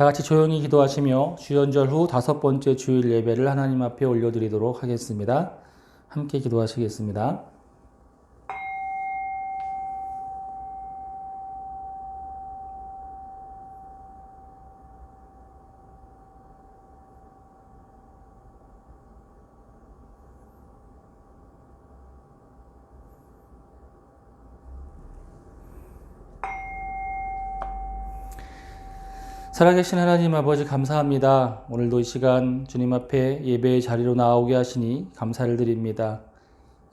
다 같이 조용히 기도하시며 주연절 후 5번째 주일 예배를 하나님 앞에 올려드리도록 하겠습니다. 함께 기도하시겠습니다. 살아계신 하나님 아버지 감사합니다. 오늘도 이 시간 주님 앞에 예배의 자리로 나오게 하시니 감사를 드립니다.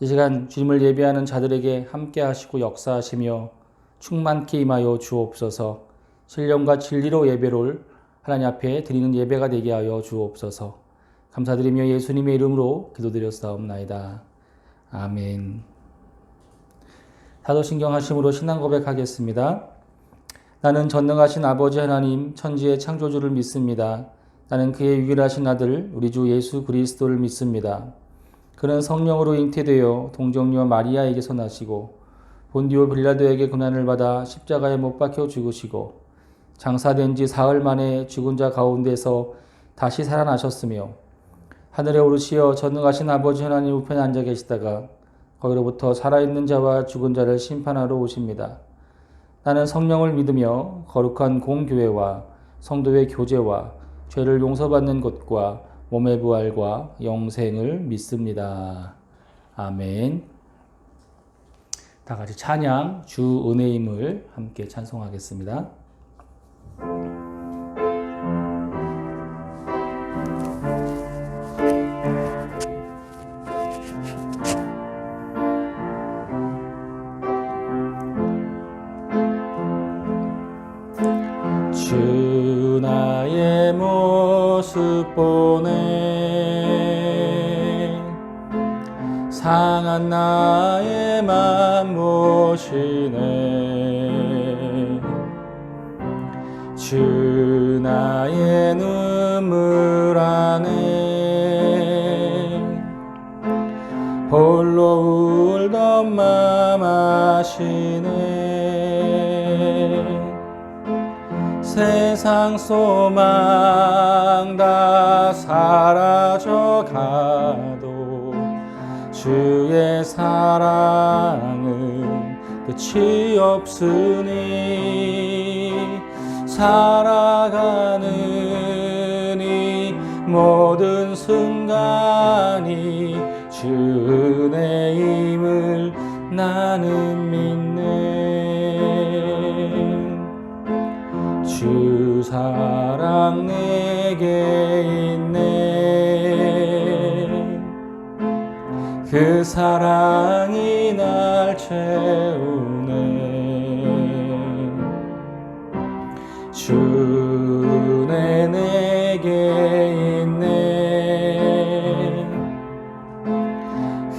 이 시간 주님을 예배하는 자들에게 함께 하시고 역사하시며 충만케 임하여 주옵소서. 신령과 진리로 예배를 하나님 앞에 드리는 예배가 되게 하여 주옵소서. 감사드리며 예수님의 이름으로 기도드렸사옵나이다. 아멘. 사도신경 하심으로 신앙 고백하겠습니다. 나는 전능하신 아버지 하나님 천지의 창조주를 믿습니다. 나는 그의 유일하신 아들 우리 주 예수 그리스도를 믿습니다. 그는 성령으로 잉태되어 동정녀 마리아에게서 나시고 본디오 빌라도에게 고난을 받아 십자가에 못 박혀 죽으시고 장사된 지 사흘 만에 죽은 자 가운데서 다시 살아나셨으며 하늘에 오르시어 전능하신 아버지 하나님 우편에 앉아 계시다가 거기로부터 살아있는 자와 죽은 자를 심판하러 오십니다. 나는 성령을 믿으며 거룩한 공교회와 성도의 교제와 죄를 용서받는 것과 몸의 부활과 영생을 믿습니다. 아멘. 다 같이 찬양 주 은혜임을 함께 찬송하겠습니다. 주 나의 모습 보네 상한 나의 맘 보시네 주 나의 눈물 안에 홀로 울던 맘 아시네 세상 소망 다 사라져가도 주의 사랑은 끝이 없으니 살아가는 이 모든 순간이 주 은혜임을 나는 믿네 주 사랑 내게 있네 그 사랑이 날 채우네 주 은혜 내게 있네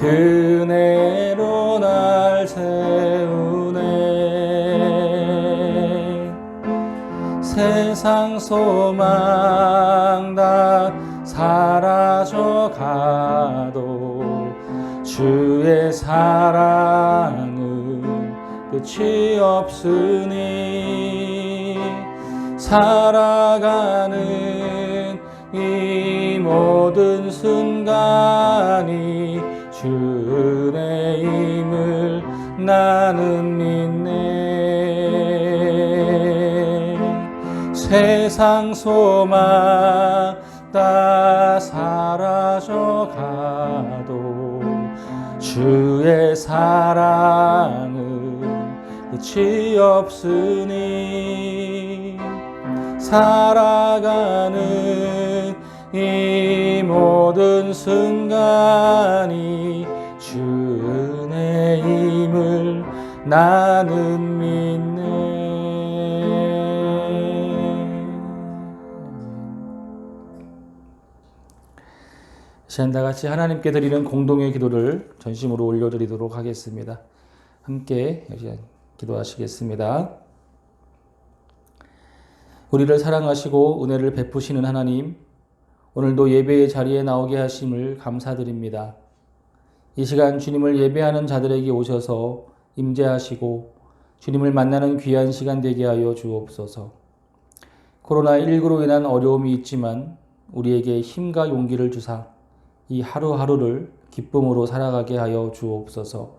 그 은혜로 날 세우네 세상 소망 다 사라져가도 주의 사랑은 끝이 없으니 살아가는 이 모든 순간이 주 은혜임을 나는 믿네 세상 소망 다 사라져가도 주의 사랑은 끝이 없으니 살아가는 이 모든 순간이 주 은혜임을 나는 믿네 시간 다 같이 하나님께 드리는 공동의 기도를 전심으로 올려드리도록 하겠습니다. 함께 기도하시겠습니다. 우리를 사랑하시고 은혜를 베푸시는 하나님, 오늘도 예배의 자리에 나오게 하심을 감사드립니다. 이 시간 주님을 예배하는 자들에게 오셔서 임재하시고 주님을 만나는 귀한 시간 되게 하여 주옵소서. 코로나19로 인한 어려움이 있지만 우리에게 힘과 용기를 주사 이 하루하루를 기쁨으로 살아가게 하여 주옵소서.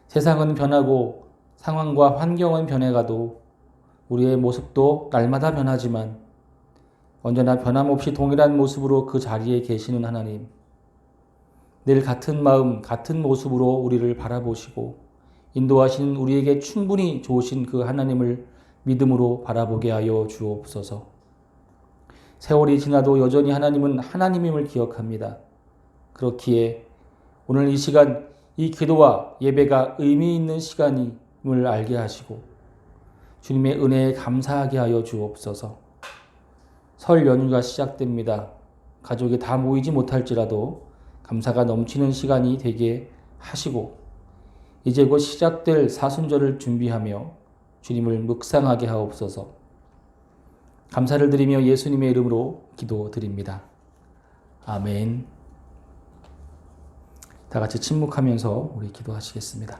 세상은 변하고 상황과 환경은 변해가도 우리의 모습도 날마다 변하지만 언제나 변함없이 동일한 모습으로 그 자리에 계시는 하나님, 늘 같은 마음, 같은 모습으로 우리를 바라보시고 인도하시는 우리에게 충분히 좋으신 그 하나님을 믿음으로 바라보게 하여 주옵소서. 세월이 지나도 여전히 하나님은 하나님임을 기억합니다. 그렇기에 오늘 이 시간, 이 기도와 예배가 의미 있는 시간임을 알게 하시고 주님의 은혜에 감사하게 하여 주옵소서. 설 연휴가 시작됩니다. 가족이 다 모이지 못할지라도 감사가 넘치는 시간이 되게 하시고 이제 곧 시작될 사순절을 준비하며 주님을 묵상하게 하옵소서. 감사를 드리며 예수님의 이름으로 기도드립니다. 아멘. 다 같이 침묵하면서 우리 기도하시겠습니다.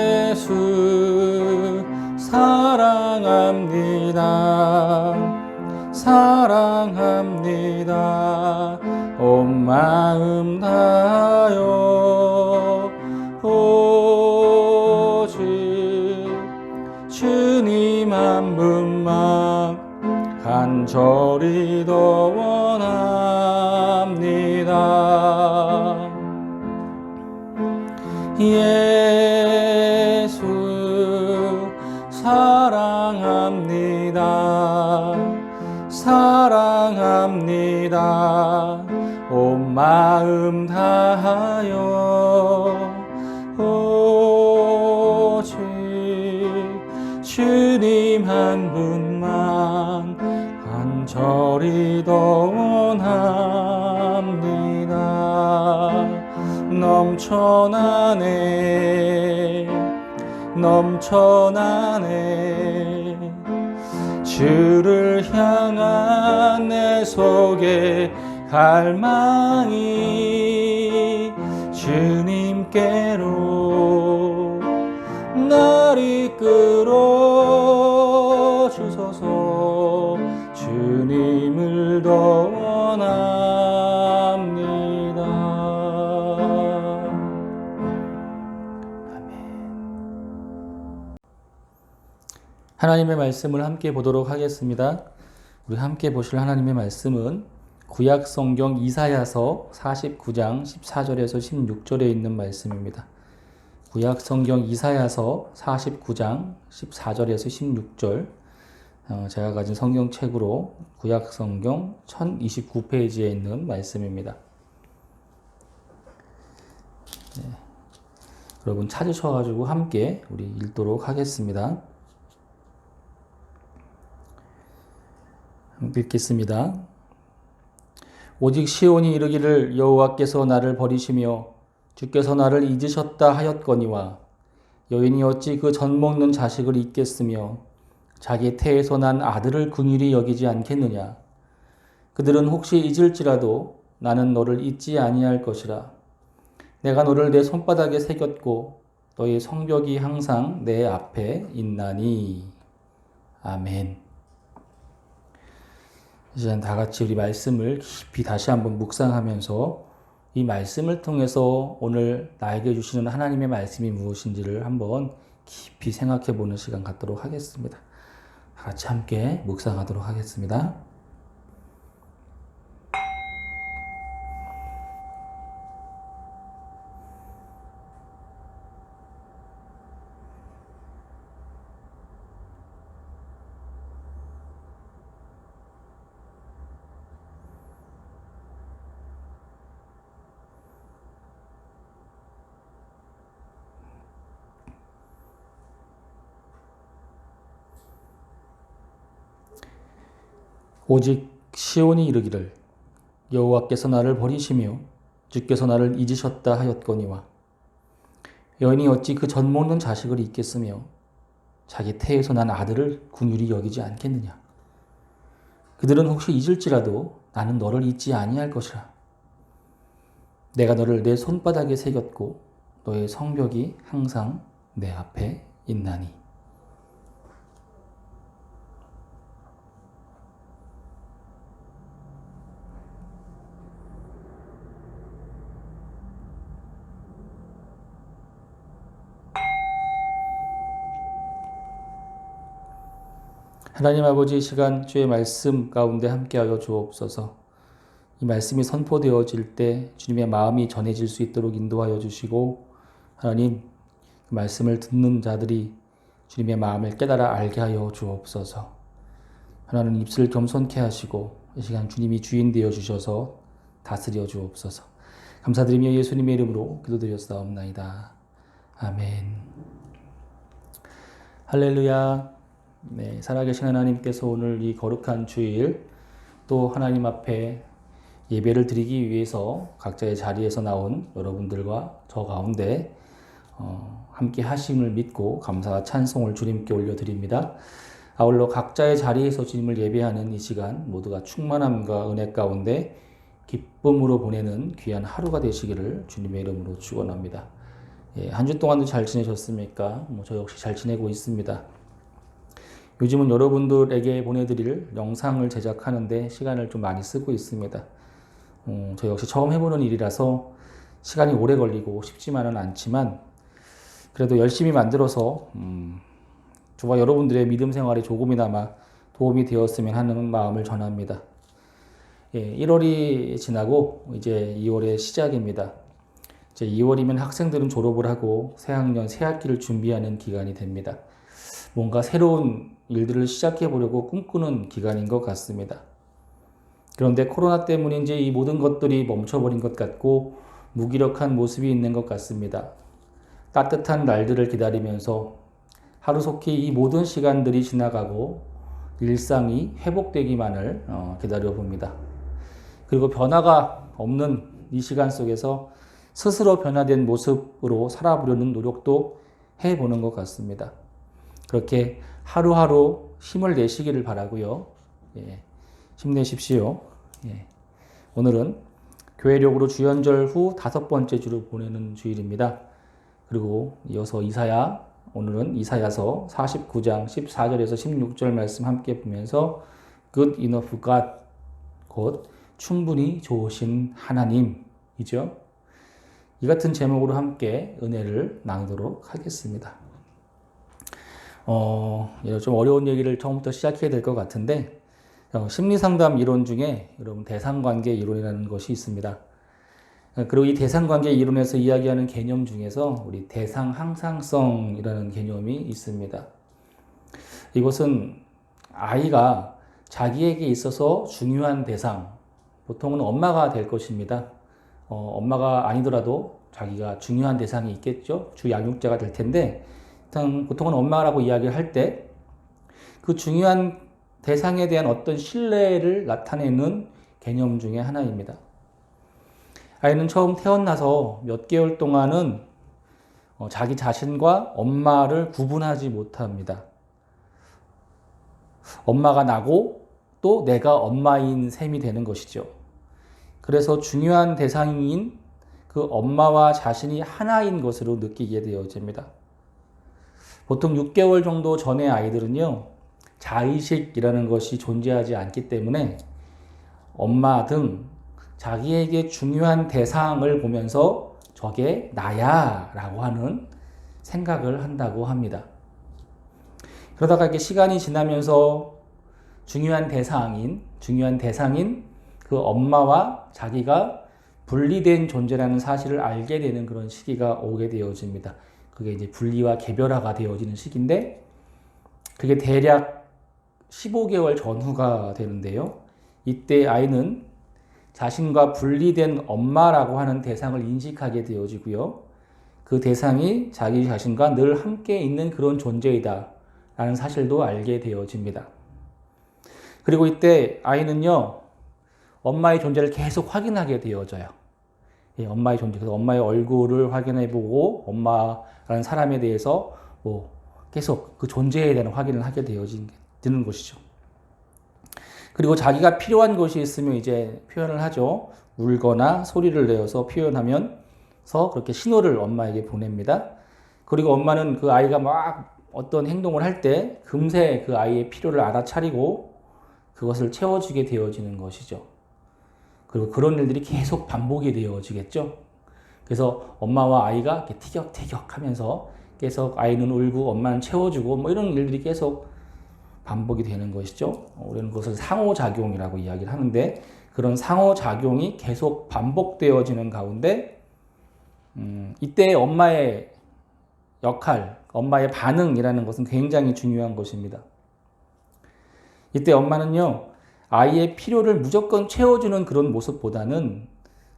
예수 사랑합니다. 사랑합니다. 온 마음 다하여 오직 주님 한 분만 간절히 더 원합니다. 예수 사랑합니다. 사랑합니다. 온 마음 다하여 오직 주님 한 분만 간절히 더 원합니다. 넘쳐나네 주를 향한 내 속의 갈망이 주님께로 날 이끌어 주소서. 주님을 더 원합니다. 하나님의 말씀을 함께 보도록 하겠습니다. 우리 함께 보실 하나님의 말씀은 구약 성경 이사야서 49장 14절에서 16절에 있는 말씀입니다. 구약 성경 이사야서 49장 14절에서 16절, 제가 가진 성경책으로 구약 성경 1029페이지에 있는 말씀입니다. 네. 여러분 찾으셔가지고 함께 우리 읽도록 하겠습니다. 읽겠습니다. 오직 시온이 이르기를 여호와께서 나를 버리시며 주께서 나를 잊으셨다 하였거니와 여인이 어찌 그 젖 먹는 자식을 잊겠으며 자기 태에서 난 아들을 긍휼히 여기지 않겠느냐. 그들은 혹시 잊을지라도 나는 너를 잊지 아니할 것이라. 내가 너를 내 손바닥에 새겼고 너의 성벽이 항상 내 앞에 있나니. 아멘. 이제 다 같이 우리 말씀을 깊이 다시 한번 묵상하면서 이 말씀을 통해서 오늘 나에게 주시는 하나님의 말씀이 무엇인지를 한번 깊이 생각해 보는 시간 갖도록 하겠습니다. 다 같이 함께 묵상하도록 하겠습니다. 오직 시온이 이르기를 여호와께서 나를 버리시며 주께서 나를 잊으셨다 하였거니와 여인이 어찌 그 젖 먹는 자식을 잊겠으며 자기 태에서 난 아들을 긍휼히 여기지 않겠느냐. 그들은 혹시 잊을지라도 나는 너를 잊지 아니할 것이라. 내가 너를 내 손바닥에 새겼고 너의 성벽이 항상 내 앞에 있나니. 하나님 아버지, 이 시간 주의 말씀 가운데 함께하여 주옵소서. 이 말씀이 선포되어질 때 주님의 마음이 전해질 수 있도록 인도하여 주시고, 하나님 그 말씀을 듣는 자들이 주님의 마음을 깨달아 알게 하여 주옵소서. 하나님 입술을 겸손케 하시고 이 시간 주님이 주인 되어 주셔서 다스려 주옵소서. 감사드리며 예수님의 이름으로 기도드렸사옵나이다. 아멘. 할렐루야. 네, 살아계신 하나님께서 오늘 이 거룩한 주일 또 하나님 앞에 예배를 드리기 위해서 각자의 자리에서 나온 여러분들과 저 가운데 함께 하심을 믿고 감사와 찬송을 주님께 올려드립니다. 아울러 각자의 자리에서 주님을 예배하는 이 시간 모두가 충만함과 은혜 가운데 기쁨으로 보내는 귀한 하루가 되시기를 주님의 이름으로 축원합니다. 예, 한 주 동안도 잘 지내셨습니까? 저 역시 잘 지내고 있습니다. 요즘은 여러분들에게 보내드릴 영상을 제작하는데 시간을 좀 많이 쓰고 있습니다. 저 역시 처음 해보는 일이라서 시간이 오래 걸리고 쉽지만은 않지만 그래도 열심히 만들어서 저와 여러분들의 믿음 생활에 조금이나마 도움이 되었으면 하는 마음을 전합니다. 예, 1월이 지나고 이제 2월의 시작입니다. 이제 2월이면 학생들은 졸업을 하고 새학년, 새학기를 준비하는 기간이 됩니다. 뭔가 새로운 일들을 시작해 보려고 꿈꾸는 기간인 것 같습니다. 그런데 코로나 때문인지 이 모든 것들이 멈춰버린 것 같고 무기력한 모습이 있는 것 같습니다. 따뜻한 날들을 기다리면서 하루속히 이 모든 시간들이 지나가고 일상이 회복되기만을 기다려 봅니다. 그리고 변화가 없는 이 시간 속에서 스스로 변화된 모습으로 살아보려는 노력도 해보는 것 같습니다. 그렇게 하루하루 힘을 내시기를 바라고요. 예, 힘내십시오. 예. 오늘은 교회력으로 주연절 후 5번째 주로 보내는 주일입니다. 그리고 이어서 오늘은 이사야서 49장 14절에서 16절 말씀 함께 보면서 Good enough God, 곧 충분히 좋으신 하나님이죠. 이 같은 제목으로 함께 은혜를 나누도록 하겠습니다. 좀 어려운 얘기를 처음부터 시작해야 될 것 같은데 심리상담 이론 중에 여러분 대상관계 이론이라는 것이 있습니다. 그리고 이 대상관계 이론에서 이야기하는 개념 중에서 우리 대상 항상성이라는 개념이 있습니다. 이것은 아이가 자기에게 있어서 중요한 대상, 보통은 엄마가 될 것입니다. 엄마가 아니더라도 자기가 중요한 대상이 있겠죠. 주 양육자가 될 텐데, 일단 보통은 엄마라고 이야기를 할 때 그 중요한 대상에 대한 어떤 신뢰를 나타내는 개념 중에 하나입니다. 아이는 처음 태어나서 몇 개월 동안은 자기 자신과 엄마를 구분하지 못합니다. 엄마가 나고 또 내가 엄마인 셈이 되는 것이죠. 그래서 중요한 대상인 그 엄마와 자신이 하나인 것으로 느끼게 되어집니다. 보통 6개월 정도 전의 아이들은요, 자의식이라는 것이 존재하지 않기 때문에 엄마 등 자기에게 중요한 대상을 보면서 저게 나야 라고 하는 생각을 한다고 합니다. 그러다가 이렇게 시간이 지나면서 중요한 대상인 그 엄마와 자기가 분리된 존재라는 사실을 알게 되는 그런 시기가 오게 되어집니다. 그게 이제 분리와 개별화가 되어지는 시기인데, 그게 대략 15개월 전후가 되는데요. 이때 아이는 자신과 분리된 엄마라고 하는 대상을 인식하게 되어지고요. 그 대상이 자기 자신과 늘 함께 있는 그런 존재이다 라는 사실도 알게 되어집니다. 그리고 이때 아이는요, 엄마의 존재를 계속 확인하게 되어져요. 엄마의 존재, 그래서 엄마의 얼굴을 확인해보고 엄마라는 사람에 대해서 계속 그 존재에 대한 확인을 하게 되는 것이죠. 그리고 자기가 필요한 것이 있으면 이제 표현을 하죠. 울거나 소리를 내어서 표현하면서 그렇게 신호를 엄마에게 보냅니다. 그리고 엄마는 그 아이가 막 어떤 행동을 할 때 금세 그 아이의 필요를 알아차리고 그것을 채워주게 되어지는 것이죠. 그리고 그런 일들이 계속 반복이 되어지겠죠. 그래서 엄마와 아이가 이렇게 티격태격 하면서 계속 아이는 울고 엄마는 채워주고 이런 일들이 계속 반복이 되는 것이죠. 우리는 그것을 상호작용이라고 이야기를 하는데, 그런 상호작용이 계속 반복되어지는 가운데 이때 엄마의 역할, 엄마의 반응이라는 것은 굉장히 중요한 것입니다. 이때 엄마는요, 아이의 필요를 무조건 채워주는 그런 모습보다는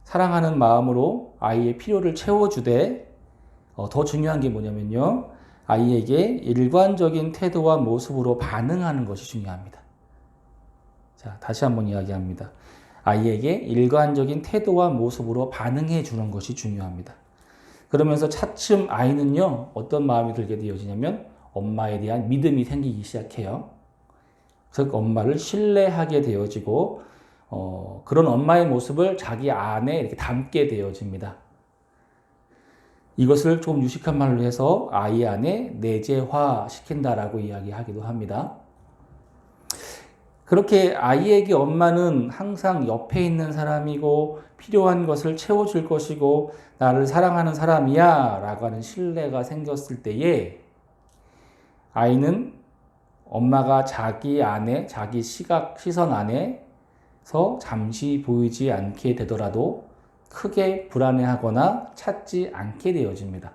사랑하는 마음으로 아이의 필요를 채워주되, 더 중요한 게 뭐냐면요, 아이에게 일관적인 태도와 모습으로 반응하는 것이 중요합니다. 자, 다시 한번 이야기합니다. 아이에게 일관적인 태도와 모습으로 반응해 주는 것이 중요합니다. 그러면서 차츰 아이는요, 어떤 마음이 들게 되어지냐면 엄마에 대한 믿음이 생기기 시작해요. 즉 엄마를 신뢰하게 되어지고 그런 엄마의 모습을 자기 안에 이렇게 담게 되어집니다. 이것을 좀 유식한 말로 해서 아이 안에 내재화 시킨다라고 이야기하기도 합니다. 그렇게 아이에게 엄마는 항상 옆에 있는 사람이고 필요한 것을 채워줄 것이고 나를 사랑하는 사람이야 라고 하는 신뢰가 생겼을 때에 아이는 엄마가 자기 안에, 자기 시선 안에서 잠시 보이지 않게 되더라도 크게 불안해하거나 찾지 않게 되어집니다.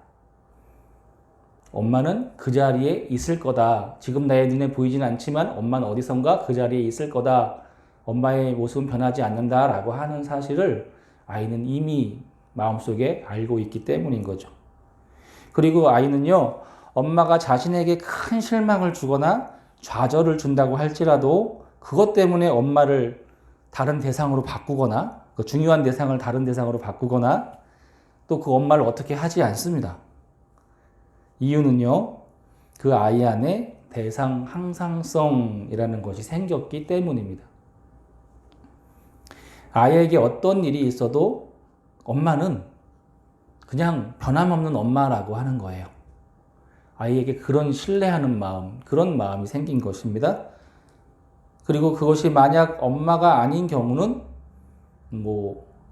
엄마는 그 자리에 있을 거다. 지금 나의 눈에 보이진 않지만 엄마는 어디선가 그 자리에 있을 거다. 엄마의 모습은 변하지 않는다 라고 하는 사실을 아이는 이미 마음속에 알고 있기 때문인 거죠. 그리고 아이는요, 엄마가 자신에게 큰 실망을 주거나 좌절을 준다고 할지라도 그것 때문에 엄마를 다른 대상으로 바꾸거나 그 중요한 대상을 다른 대상으로 바꾸거나 또 그 엄마를 어떻게 하지 않습니다. 이유는요, 그 아이 안에 대상 항상성이라는 것이 생겼기 때문입니다. 아이에게 어떤 일이 있어도 엄마는 그냥 변함없는 엄마라고 하는 거예요. 아이에게 그런 신뢰하는 마음, 그런 마음이 생긴 것입니다. 그리고 그것이 만약 엄마가 아닌 경우는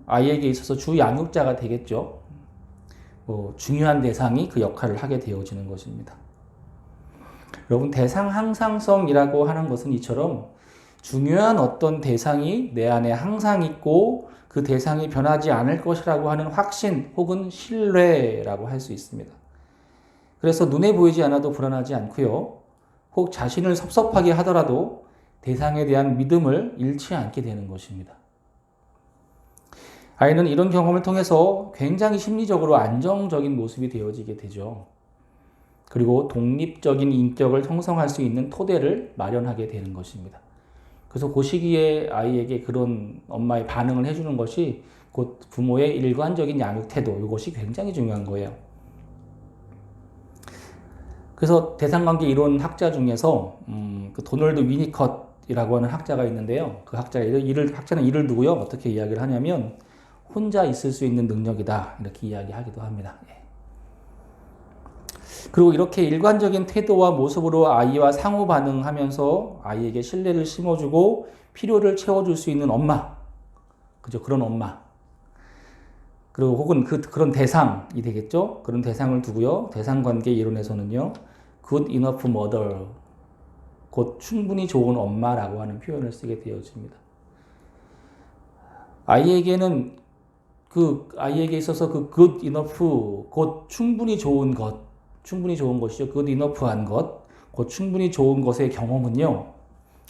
아이에게 있어서 주 양육자가 되겠죠. 중요한 대상이 그 역할을 하게 되어지는 것입니다. 여러분, 대상 항상성이라고 하는 것은 이처럼 중요한 어떤 대상이 내 안에 항상 있고 그 대상이 변하지 않을 것이라고 하는 확신 혹은 신뢰라고 할 수 있습니다. 그래서 눈에 보이지 않아도 불안하지 않고요. 혹 자신을 섭섭하게 하더라도 대상에 대한 믿음을 잃지 않게 되는 것입니다. 아이는 이런 경험을 통해서 굉장히 심리적으로 안정적인 모습이 되어지게 되죠. 그리고 독립적인 인격을 형성할 수 있는 토대를 마련하게 되는 것입니다. 그래서 그 시기에 아이에게 그런 엄마의 반응을 해주는 것이 곧 부모의 일관적인 양육 태도, 이것이 굉장히 중요한 거예요. 그래서 대상관계 이론 학자 중에서 그 도널드 위니컷이라고 하는 학자가 있는데요. 그 학자는 이를 두고요 어떻게 이야기를 하냐면 혼자 있을 수 있는 능력이다 이렇게 이야기하기도 합니다. 그리고 이렇게 일관적인 태도와 모습으로 아이와 상호 반응하면서 아이에게 신뢰를 심어주고 필요를 채워줄 수 있는 엄마, 그죠? 그런 엄마. 그리고 혹은 그런 대상이 되겠죠? 그런 대상을 두고요. 대상관계 이론에서는요, good enough mother, 곧 충분히 좋은 엄마라고 하는 표현을 쓰게 되어집니다. 아이에게 있어서 그 good enough, 곧 충분히 좋은 것이죠. good enough한 것, 곧 충분히 좋은 것의 경험은요,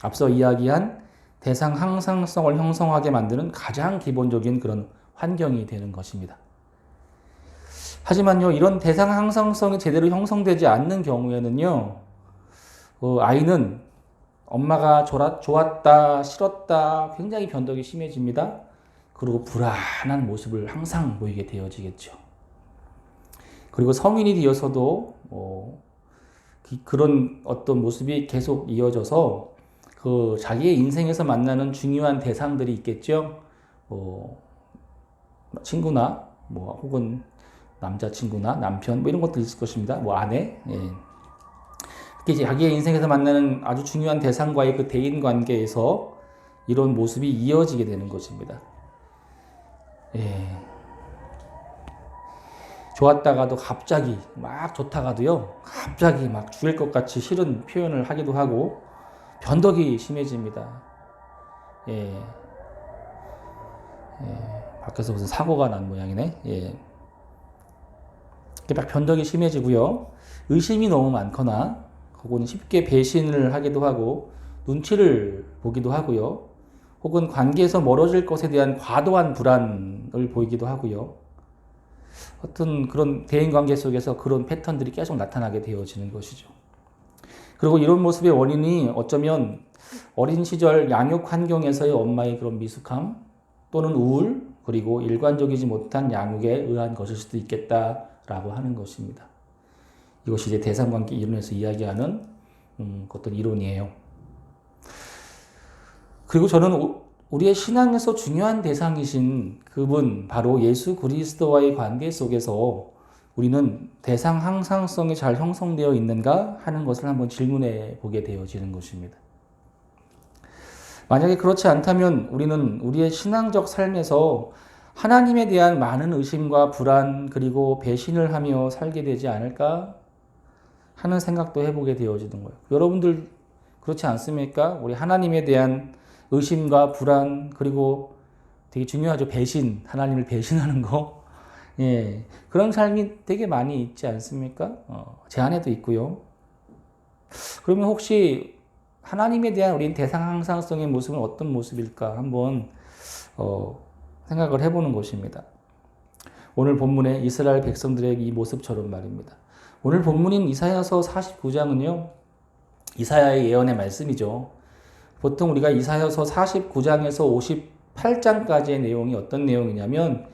앞서 이야기한 대상 항상성을 형성하게 만드는 가장 기본적인 그런 환경이 되는 것입니다. 하지만요, 이런 대상 항상성이 제대로 형성되지 않는 경우에는요, 아이는 엄마가 좋았다, 싫었다, 굉장히 변덕이 심해집니다. 그리고 불안한 모습을 항상 보이게 되어지겠죠. 그리고 성인이 되어서도 그런 어떤 모습이 계속 이어져서 그 자기의 인생에서 만나는 중요한 대상들이 있겠죠. 친구나 혹은 남자친구나 남편 이런 것도 있을 것입니다. 아내. 특히 자기의 인생에서 만나는 아주 중요한 대상과의 그 대인 관계에서 이런 모습이 이어지게 되는 것입니다. 좋았다가도 갑자기 막 좋다가도요, 갑자기 막 죽일 것 같이 싫은 표현을 하기도 하고 변덕이 심해집니다. 밖에서 무슨 사고가 난 모양이네. 막 변덕이 심해지고요, 의심이 너무 많거나 혹은 쉽게 배신을 하기도 하고 눈치를 보기도 하고요, 혹은 관계에서 멀어질 것에 대한 과도한 불안을 보이기도 하고요. 어떤 그런 대인관계 속에서 그런 패턴들이 계속 나타나게 되어지는 것이죠. 그리고 이런 모습의 원인이 어쩌면 어린 시절 양육 환경에서의 엄마의 그런 미숙함 또는 우울, 그리고 일관적이지 못한 양육에 의한 것일 수도 있겠다라고 하는 것입니다. 이것이 이제 대상관계 이론에서 이야기하는 어떤 이론이에요. 그리고 저는 우리의 신앙에서 중요한 대상이신 그분, 바로 예수 그리스도와의 관계 속에서 우리는 대상 항상성이 잘 형성되어 있는가 하는 것을 한번 질문해 보게 되어지는 것입니다. 만약에 그렇지 않다면 우리는 우리의 신앙적 삶에서 하나님에 대한 많은 의심과 불안 그리고 배신을 하며 살게 되지 않을까 하는 생각도 해보게 되어지는 거예요. 여러분들 그렇지 않습니까? 우리 하나님에 대한 의심과 불안, 그리고 되게 중요하죠. 배신, 하나님을 배신하는 거. 그런 삶이 되게 많이 있지 않습니까? 제 안에도 있고요. 그러면 혹시 하나님에 대한 우리 대상 항상성의 모습은 어떤 모습일까 한번 생각을 해보는 것입니다. 오늘 본문의 이스라엘 백성들의 이 모습처럼 말입니다. 오늘 본문인 이사야서 49장은요, 이사야의 예언의 말씀이죠. 보통 우리가 이사야서 49장에서 58장까지의 내용이 어떤 내용이냐면,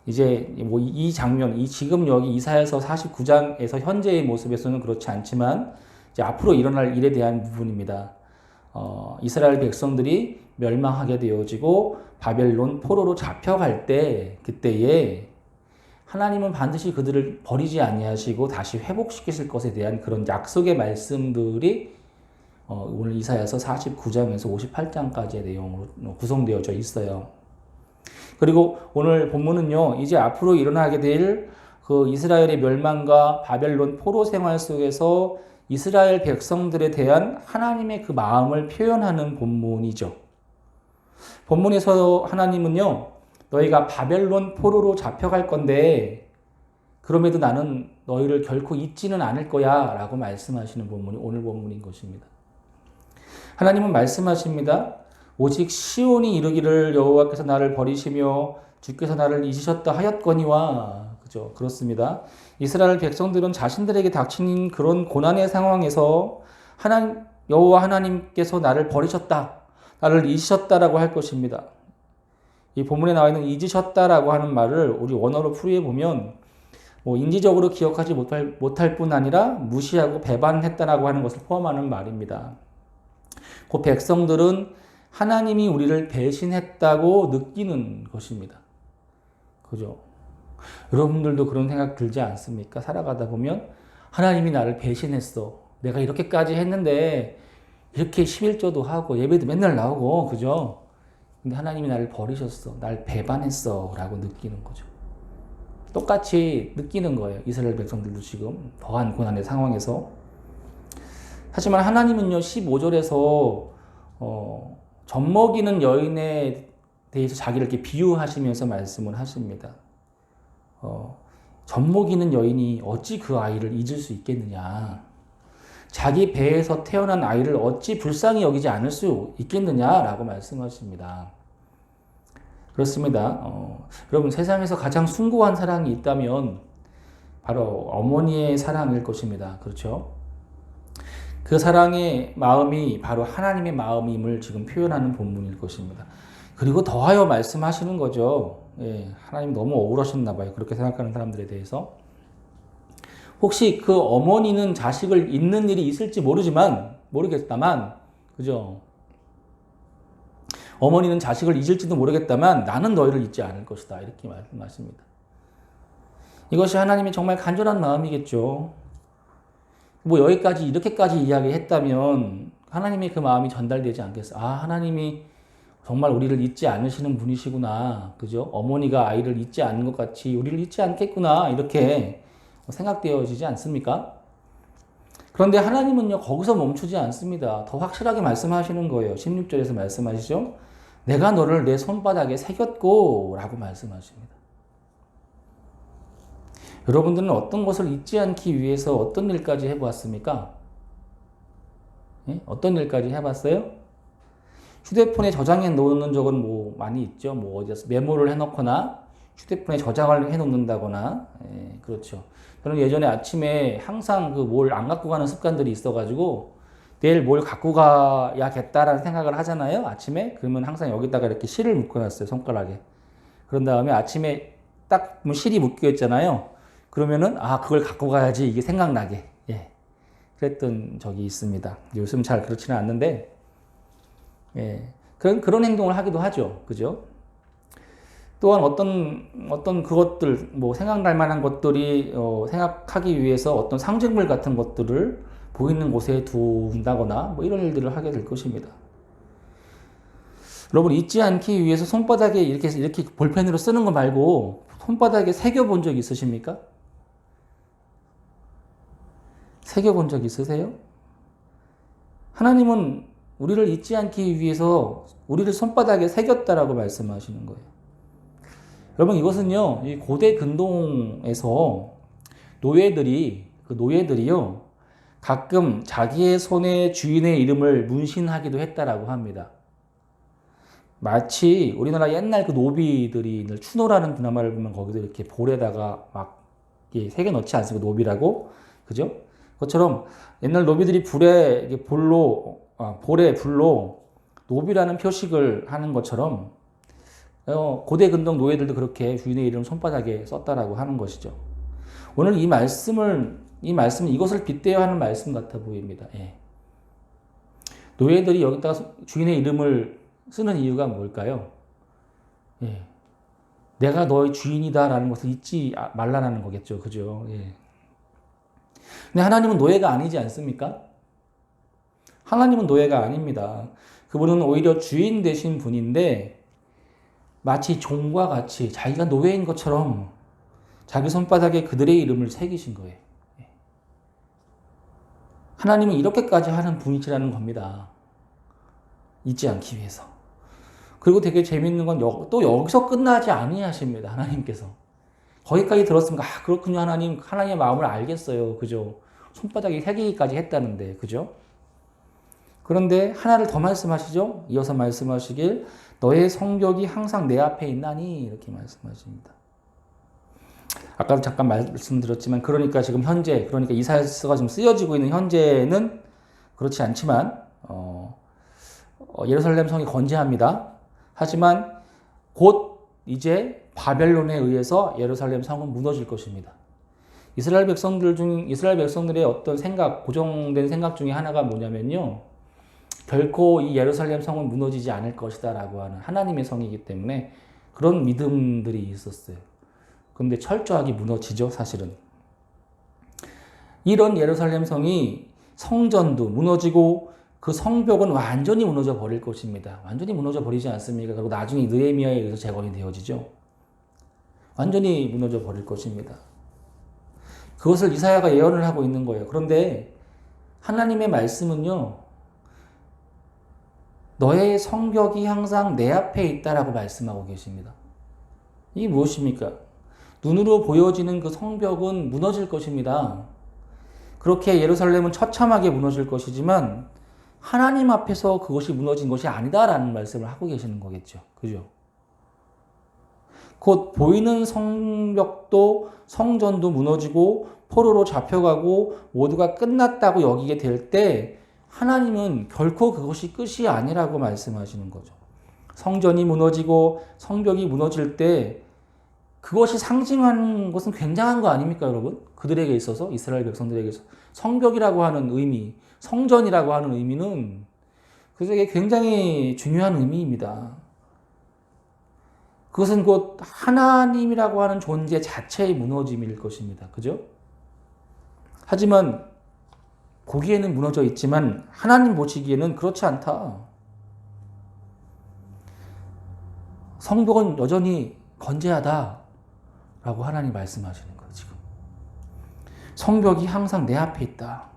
이제 이 장면, 지금 여기 이사야서 49장에서 현재의 모습에서는 그렇지 않지만 이제 앞으로 일어날 일에 대한 부분입니다. 이스라엘 백성들이 멸망하게 되어지고 바벨론 포로로 잡혀갈 때, 그때에 하나님은 반드시 그들을 버리지 아니하시고 다시 회복시키실 것에 대한 그런 약속의 말씀들이 오늘 이사야서 49장에서 58장까지의 내용으로 구성되어져 있어요. 그리고 오늘 본문은요, 이제 앞으로 일어나게 될 그 이스라엘의 멸망과 바벨론 포로 생활 속에서 이스라엘 백성들에 대한 하나님의 그 마음을 표현하는 본문이죠. 본문에서 하나님은요, 너희가 바벨론 포로로 잡혀갈 건데 그럼에도 나는 너희를 결코 잊지는 않을 거야 라고 말씀하시는 본문이 오늘 본문인 것입니다. 하나님은 말씀하십니다. 오직 시온이 이르기를 여호와께서 나를 버리시며 주께서 나를 잊으셨다 하였거니와. 그죠? 그렇습니다. 이스라엘 백성들은 자신들에게 닥친 그런 고난의 상황에서 여호와 하나님께서 나를 버리셨다, 나를 잊으셨다라고 할 것입니다. 이 본문에 나와 있는 잊으셨다라고 하는 말을 우리 원어로 풀이해 보면 인지적으로 기억하지 못할 뿐 아니라 무시하고 배반했다라고 하는 것을 포함하는 말입니다. 그 백성들은 하나님이 우리를 배신했다고 느끼는 것입니다. 그죠? 여러분들도 그런 생각 들지 않습니까? 살아가다 보면 하나님이 나를 배신했어. 내가 이렇게까지 했는데 이렇게 11조도 하고 예배도 맨날 나오고, 그죠? 근데 하나님이 나를 버리셨어. 날 배반했어. 라고 느끼는 거죠. 똑같이 느끼는 거예요. 이스라엘 백성들도 지금 더한 고난의 상황에서. 하지만 하나님은요, 15절에서 젖먹이는 여인에 대해서 자기를 이렇게 비유하시면서 말씀을 하십니다. 젖먹이는 여인이 어찌 그 아이를 잊을 수 있겠느냐. 자기 배에서 태어난 아이를 어찌 불쌍히 여기지 않을 수 있겠느냐라고 말씀하십니다. 그렇습니다. 여러분, 세상에서 가장 숭고한 사랑이 있다면 바로 어머니의 사랑일 것입니다. 그렇죠? 그 사랑의 마음이 바로 하나님의 마음임을 지금 표현하는 본문일 것입니다. 그리고 더하여 말씀하시는 거죠. 예, 하나님 너무 억울하셨나 봐요. 그렇게 생각하는 사람들에 대해서. 혹시 그 어머니는 자식을 잊는 일이 있을지 모르겠다만, 그죠? 어머니는 자식을 잊을지도 모르겠다만 나는 너희를 잊지 않을 것이다. 이렇게 말씀하십니다. 이것이 하나님의 정말 간절한 마음이겠죠. 여기까지 이렇게까지 이야기했다면 하나님의 그 마음이 전달되지 않겠어. 아, 하나님이 정말 우리를 잊지 않으시는 분이시구나. 그죠? 어머니가 아이를 잊지 않는 것 같이 우리를 잊지 않겠구나. 이렇게 생각되어지지 않습니까? 그런데 하나님은요, 거기서 멈추지 않습니다. 더 확실하게 말씀하시는 거예요. 16절에서 말씀하시죠. 내가 너를 내 손바닥에 새겼고 라고 말씀하십니다. 여러분들은 어떤 것을 잊지 않기 위해서 어떤 일까지 해보았습니까? 예? 어떤 일까지 해봤어요? 휴대폰에 저장해 놓는 적은 많이 있죠. 어디서 메모를 해놓거나 휴대폰에 저장을 해놓는다거나. 예, 그렇죠. 저는 예전에 아침에 항상 뭘 안 갖고 가는 습관들이 있어가지고 내일 뭘 갖고 가야겠다라는 생각을 하잖아요. 아침에. 그러면 항상 여기다가 이렇게 실을 묶어놨어요. 손가락에. 그런 다음에 아침에 딱 실이 묶여 있잖아요. 그러면은 그걸 갖고 가야지 이게 생각나게. 예. 그랬던 적이 있습니다. 요즘 잘 그렇지는 않는데, 예. 그런 행동을 하기도 하죠. 그죠? 또한 어떤 그것들, 생각날 만한 것들이, 생각하기 위해서 어떤 상징물 같은 것들을 보이는 곳에 둔다거나, 이런 일들을 하게 될 것입니다. 여러분, 잊지 않기 위해서 손바닥에 이렇게 볼펜으로 쓰는 거 말고, 손바닥에 새겨본 적 있으십니까? 새겨본 적 있으세요? 하나님은 우리를 잊지 않기 위해서 우리를 손바닥에 새겼다라고 말씀하시는 거예요. 여러분, 이것은요, 이 고대 근동에서 노예들이요, 가끔 자기의 손에 주인의 이름을 문신하기도 했다라고 합니다. 마치 우리나라 옛날 노비들이 추노라는 드라마를 보면 거기도 이렇게 볼에다가 막 새겨 넣지 않습니까? 노비라고. 그죠? 그것처럼 옛날 노비들이 볼에 불로 노비라는 표식을 하는 것처럼 고대 근동 노예들도 그렇게 주인의 이름을 손바닥에 썼다라고 하는 것이죠. 오늘 이 말씀은 이것을 빗대어 하는 말씀 같아 보입니다. 예. 노예들이 여기다가 주인의 이름을 쓰는 이유가 뭘까요? 예. 내가 너의 주인이다라는 것을 잊지 말라는 거겠죠. 그죠? 예. 근데 하나님은 노예가 아니지 않습니까? 하나님은 노예가 아닙니다. 그분은 오히려 주인 되신 분인데 마치 종과 같이 자기가 노예인 것처럼 자기 손바닥에 그들의 이름을 새기신 거예요. 하나님은 이렇게까지 하는 분이시라는 겁니다. 잊지 않기 위해서. 그리고 되게 재밌는 건 또 여기서 끝나지 아니하십니다. 하나님께서. 거기까지 들었으면 그렇군요. 하나님의 마음을 알겠어요. 그죠? 손바닥이 3개까지 했다는데. 그죠? 그런데 하나를 더 말씀하시죠. 이어서 말씀하시길 너의 성벽이 항상 내 앞에 있나니 이렇게 말씀하십니다. 아까도 잠깐 말씀드렸지만 그러니까 지금 현재 그러니까 이사야서가 지금 쓰여지고 있는 현재는 그렇지 않지만 예루살렘 성이 건재합니다. 하지만 곧 이제 바벨론에 의해서 예루살렘 성은 무너질 것입니다. 이스라엘 백성들의 어떤 생각, 고정된 생각 중에 하나가 뭐냐면요. 결코 이 예루살렘 성은 무너지지 않을 것이다라고 하는 하나님의 성이기 때문에 그런 믿음들이 있었어요. 그런데 철저하게 무너지죠, 사실은. 이런 예루살렘 성이 성전도 무너지고 그 성벽은 완전히 무너져 버릴 것입니다. 완전히 무너져 버리지 않습니까? 그리고 나중에 느헤미야에 의해서 재건이 되어지죠. 완전히 무너져 버릴 것입니다. 그것을 이사야가 예언을 하고 있는 거예요. 그런데 하나님의 말씀은요. 너의 성벽이 항상 내 앞에 있다라고 말씀하고 계십니다. 이게 무엇입니까? 눈으로 보여지는 그 성벽은 무너질 것입니다. 그렇게 예루살렘은 처참하게 무너질 것이지만 하나님 앞에서 그것이 무너진 것이 아니다라는 말씀을 하고 계시는 거겠죠. 그죠? 곧 보이는 성벽도 성전도 무너지고 포로로 잡혀가고 모두가 끝났다고 여기게 될 때 하나님은 결코 그것이 끝이 아니라고 말씀하시는 거죠. 성전이 무너지고 성벽이 무너질 때 그것이 상징하는 것은 굉장한 거 아닙니까, 여러분? 그들에게 있어서, 이스라엘 백성들에게 있어서 성벽이라고 하는 의미, 성전이라고 하는 의미는 그들에게 굉장히 중요한 의미입니다. 그것은 곧 하나님이라고 하는 존재 자체의 무너짐일 것입니다. 그죠? 하지만 보기에는 무너져 있지만 하나님 보시기에는 그렇지 않다. 성벽은 여전히 건재하다 라고 하나님 말씀하시는 거예요. 지금 성벽이 항상 내 앞에 있다.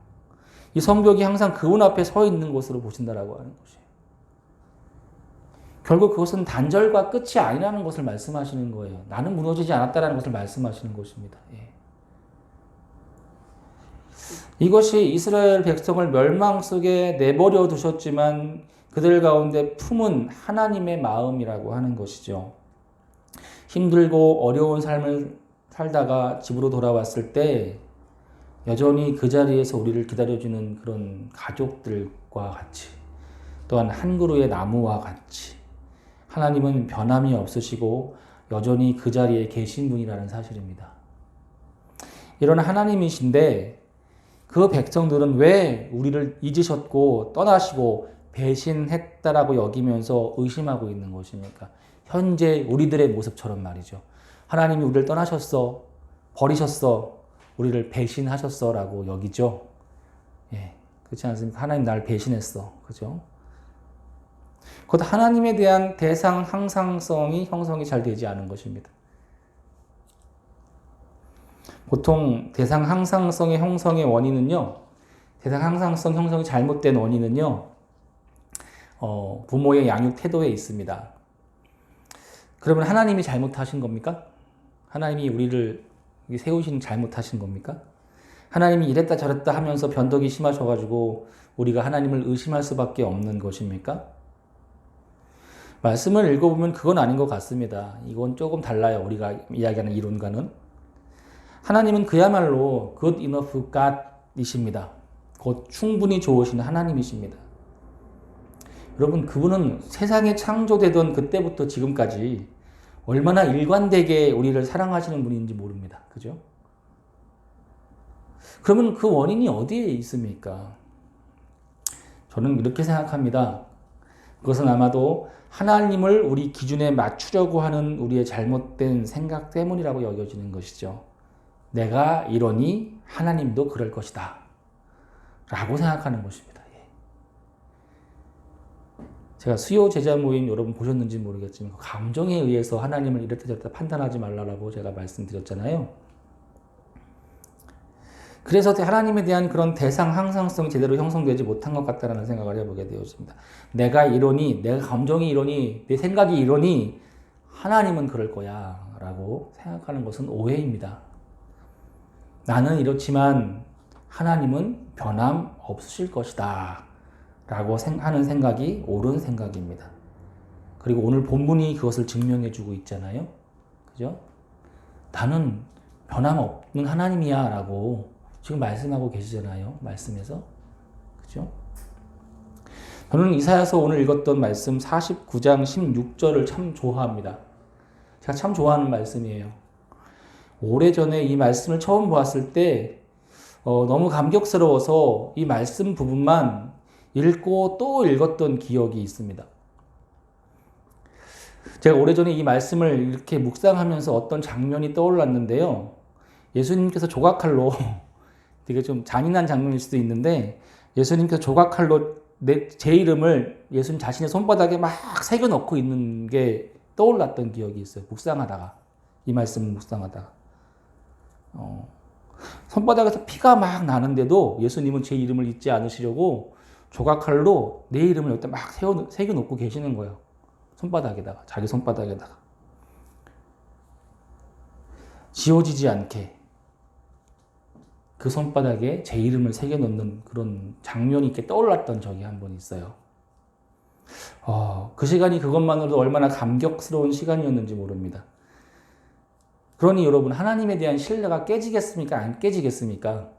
이 성벽이 항상 그분 앞에 서 있는 곳으로 보신다라고 하는 것이에요. 결국 그것은 단절과 끝이 아니라는 것을 말씀하시는 거예요. 나는 무너지지 않았다라는 것을 말씀하시는 것입니다. 예. 이것이 이스라엘 백성을 멸망 속에 내버려 두셨지만 그들 가운데 품은 하나님의 마음이라고 하는 것이죠. 힘들고 어려운 삶을 살다가 집으로 돌아왔을 때 여전히 그 자리에서 우리를 기다려주는 그런 가족들과 같이 또한 한 그루의 나무와 같이 하나님은 변함이 없으시고 여전히 그 자리에 계신 분이라는 사실입니다. 이런 하나님이신데 그 백성들은 왜 우리를 잊으셨고 떠나시고 배신했다라고 여기면서 의심하고 있는 것입니까? 현재 우리들의 모습처럼 말이죠. 하나님이 우리를 떠나셨어, 버리셨어, 우리를 배신하셨어 라고 여기죠. 예, 그렇지 않습니까? 하나님 날 배신했어. 그죠? 곧 하나님에 대한 대상 항상성이 형성이 잘 되지 않은 것입니다. 보통 대상 항상성의 형성의 원인은요, 대상 항상성 형성이 잘못된 원인은요, 부모의 양육 태도에 있습니다. 그러면 하나님이 잘못하신 겁니까? 하나님이 우리를 세우신 잘못하신 겁니까? 하나님이 이랬다 저랬다 하면서 변덕이 심하셔가지고 우리가 하나님을 의심할 수밖에 없는 것입니까? 말씀을 읽어보면 그건 아닌 것 같습니다. 이건 조금 달라요. 우리가 이야기하는 이론과는. 하나님은 그야말로 good enough God이십니다. 곧 충분히 좋으신 하나님이십니다. 여러분, 그분은 세상에 창조되던 그때부터 지금까지 얼마나 일관되게 우리를 사랑하시는 분인지 모릅니다. 그죠? 그러면 그 원인이 어디에 있습니까? 저는 이렇게 생각합니다. 그것은 아마도 하나님을 우리 기준에 맞추려고 하는 우리의 잘못된 생각 때문이라고 여겨지는 것이죠. 내가 이러니 하나님도 그럴 것이다 라고 생각하는 것입니다. 제가 수요 제자 모임 여러분 보셨는지 모르겠지만 감정에 의해서 하나님을 이랬다 저랬다 판단하지 말라고 제가 말씀드렸잖아요. 그래서 하나님에 대한 그런 대상 항상성이 제대로 형성되지 못한 것 같다는 생각을 해보게 되어집니다. 내가 이러니, 내가 감정이 이러니, 내 생각이 이러니 하나님은 그럴 거야 라고 생각하는 것은 오해입니다. 나는 이렇지만 하나님은 변함 없으실 것이다 라고 하는 생각이 옳은 생각입니다. 그리고 오늘 본문이 그것을 증명해 주고 있잖아요. 그죠? 나는 변함 없는 하나님이야 라고 지금 말씀하고 계시잖아요. 말씀에서. 그죠? 저는 이사야서 오늘 읽었던 말씀 49장 16절을 참 좋아합니다. 제가 참 좋아하는 말씀이에요. 오래전에 이 말씀을 처음 보았을 때 너무 감격스러워서 이 말씀 부분만 읽고 또 읽었던 기억이 있습니다. 제가 오래전에 이 말씀을 이렇게 묵상하면서 어떤 장면이 떠올랐는데요. 예수님께서 조각칼로 되게 좀 잔인한 장면일 수도 있는데 예수님께서 조각칼로 제 이름을 예수님 자신의 손바닥에 막 새겨 넣고 있는 게 떠올랐던 기억이 있어요. 묵상하다가 이 말씀을 묵상하다가 손바닥에서 피가 막 나는데도 예수님은 제 이름을 잊지 않으시려고 조각칼로 내 이름을 여기다 막 새겨 놓고 계시는 거예요. 손바닥에다가, 자기 손바닥에다가. 지워지지 않게 그 손바닥에 제 이름을 새겨 놓는 그런 장면이 이렇게 떠올랐던 적이 한 번 있어요. 그 시간이 그것만으로도 얼마나 감격스러운 시간이었는지 모릅니다. 그러니 여러분, 하나님에 대한 신뢰가 깨지겠습니까? 안 깨지겠습니까?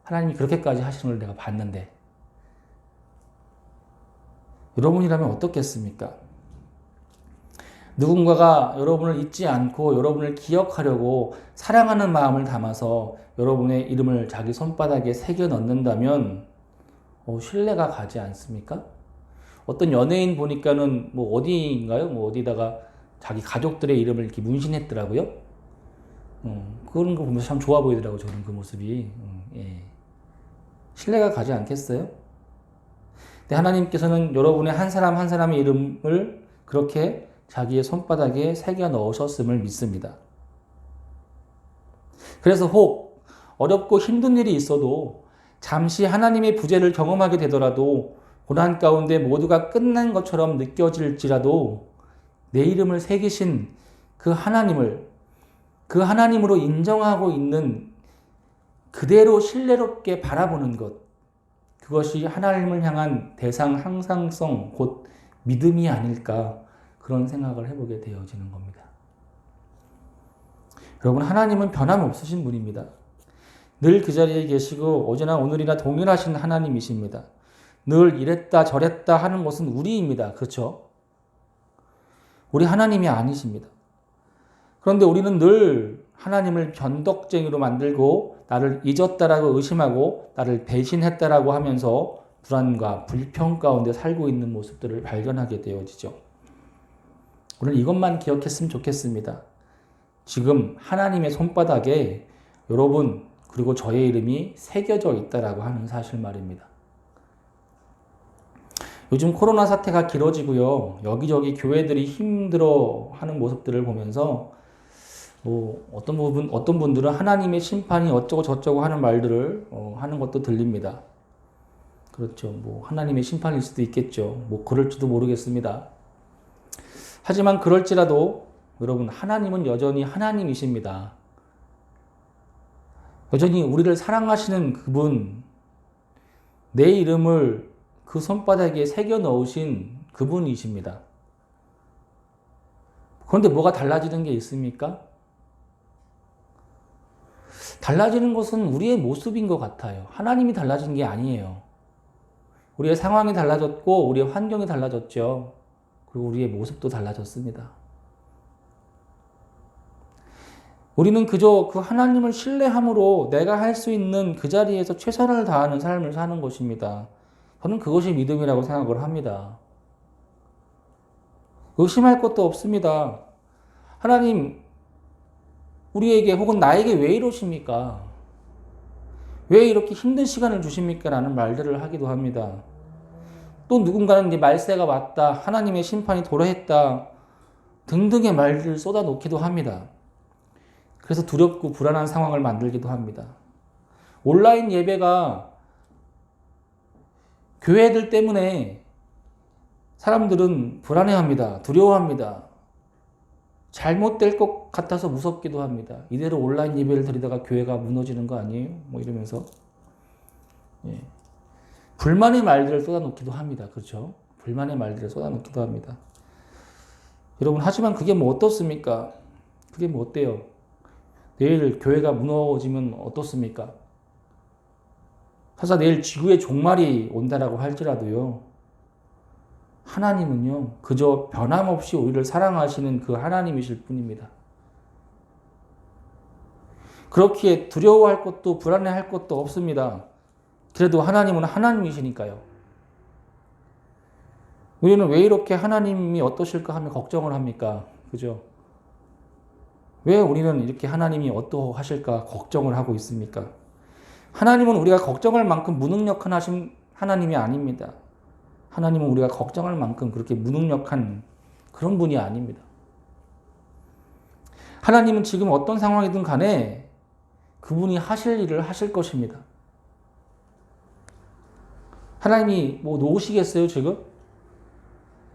하나님이 그렇게까지 하시는 걸 내가 봤는데. 여러분이라면 어떻겠습니까? 누군가가 여러분을 잊지 않고 여러분을 기억하려고 사랑하는 마음을 담아서 여러분의 이름을 자기 손바닥에 새겨 넣는다면 신뢰가 가지 않습니까? 어떤 연예인 보니까는 뭐 어디인가요? 뭐 어디다가 자기 가족들의 이름을 이렇게 문신했더라고요. 그런 거 보면서 참 좋아 보이더라고요. 저는 그 모습이. 예. 신뢰가 가지 않겠어요? 근데 하나님께서는 여러분의 한 사람 한 사람의 이름을 그렇게 자기의 손바닥에 새겨 넣으셨음을 믿습니다. 그래서 혹 어렵고 힘든 일이 있어도 잠시 하나님의 부재를 경험하게 되더라도 고난 가운데 모두가 끝난 것처럼 느껴질지라도 내 이름을 새기신 그 하나님을 그 하나님으로 인정하고 있는 그대로 신뢰롭게 바라보는 것, 그것이 하나님을 향한 대상 항상성 곧 믿음이 아닐까 그런 생각을 해보게 되어지는 겁니다. 여러분, 하나님은 변함없으신 분입니다. 늘 그 자리에 계시고 어제나 오늘이나 동일하신 하나님이십니다. 늘 이랬다 저랬다 하는 것은 우리입니다. 그렇죠? 우리 하나님이 아니십니다. 그런데 우리는 늘 하나님을 변덕쟁이로 만들고 나를 잊었다라고 의심하고 나를 배신했다라고 하면서 불안과 불평 가운데 살고 있는 모습들을 발견하게 되어지죠. 오늘 이것만 기억했으면 좋겠습니다. 지금 하나님의 손바닥에 여러분 그리고 저의 이름이 새겨져 있다라고 하는 사실 말입니다. 요즘 코로나 사태가 길어지고요. 여기저기 교회들이 힘들어하는 모습들을 보면서 어떤 분들은 하나님의 심판이 어쩌고 저쩌고 하는 말들을 하는 것도 들립니다. 그렇죠. 하나님의 심판일 수도 있겠죠. 그럴지도 모르겠습니다. 하지만 그럴지라도 여러분, 하나님은 여전히 하나님이십니다. 여전히 우리를 사랑하시는 그분, 내 이름을 그 손바닥에 새겨 넣으신 그분이십니다. 그런데 뭐가 달라지는 게 있습니까? 달라지는 것은 우리의 모습인 것 같아요. 하나님이 달라진 게 아니에요. 우리의 상황이 달라졌고 우리의 환경이 달라졌죠. 그리고 우리의 모습도 달라졌습니다. 우리는 그저 그 하나님을 신뢰함으로 내가 할 수 있는 그 자리에서 최선을 다하는 삶을 사는 것입니다. 저는 그것이 믿음이라고 생각을 합니다. 의심할 것도 없습니다. 하나님, 우리에게 혹은 나에게 왜 이러십니까? 왜 이렇게 힘든 시간을 주십니까? 라는 말들을 하기도 합니다. 또 누군가는 말세가 왔다, 하나님의 심판이 도래했다 등등의 말들을 쏟아놓기도 합니다. 그래서 두렵고 불안한 상황을 만들기도 합니다. 온라인 예배가 교회들 때문에 사람들은 불안해합니다. 두려워합니다. 잘못될 것 같아서 무섭기도 합니다. 이대로 온라인 예배를 드리다가 교회가 무너지는 거 아니에요? 뭐 이러면서 예. 불만의 말들을 쏟아놓기도 합니다. 그렇죠? 불만의 말들을 쏟아놓기도 합니다. 여러분, 하지만 그게 뭐 어떻습니까? 그게 뭐 어때요? 내일 교회가 무너지면 어떻습니까? 설사 내일 지구의 종말이 온다라고 할지라도요, 하나님은요, 그저 변함없이 우리를 사랑하시는 그 하나님이실 뿐입니다. 그렇기에 두려워할 것도 불안해할 것도 없습니다. 그래도 하나님은 하나님이시니까요. 우리는 왜 이렇게 하나님이 어떠실까 하며 걱정을 합니까? 그죠? 왜 우리는 이렇게 하나님이 어떠하실까 걱정을 하고 있습니까? 하나님은 우리가 걱정할 만큼 무능력한 하나님이 아닙니다. 하나님은 우리가 걱정할 만큼 그렇게 무능력한 그런 분이 아닙니다. 하나님은 지금 어떤 상황이든 간에 그분이 하실 일을 하실 것입니다. 하나님이 뭐 놓으시겠어요, 지금?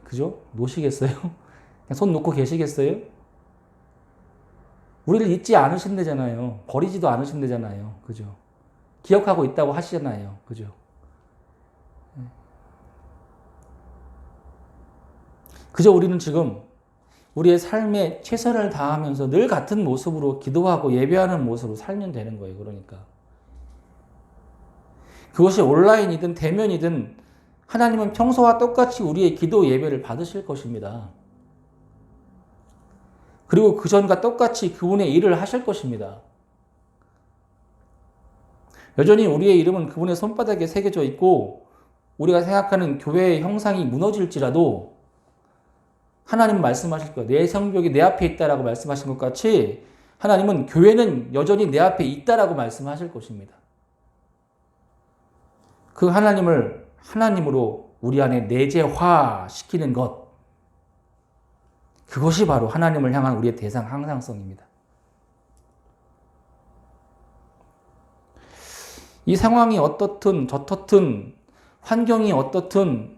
그죠? 놓으시겠어요? 그냥 손 놓고 계시겠어요? 우리를 잊지 않으신대잖아요. 버리지도 않으신대잖아요. 그죠? 기억하고 있다고 하시잖아요. 그죠? 그저 우리는 지금 우리의 삶에 최선을 다하면서 늘 같은 모습으로 기도하고 예배하는 모습으로 살면 되는 거예요. 그러니까. 그것이 온라인이든 대면이든 하나님은 평소와 똑같이 우리의 기도 예배를 받으실 것입니다. 그리고 그전과 똑같이 그분의 일을 하실 것입니다. 여전히 우리의 이름은 그분의 손바닥에 새겨져 있고 우리가 생각하는 교회의 형상이 무너질지라도 하나님은 말씀하실 거예요. 내 성벽이 내 앞에 있다라고 말씀하신 것 같이 하나님은 교회는 여전히 내 앞에 있다라고 말씀하실 것입니다. 그 하나님을 하나님으로 우리 안에 내재화시키는 것, 그것이 바로 하나님을 향한 우리의 대상 항상성입니다. 이 상황이 어떻든 저떻든 환경이 어떻든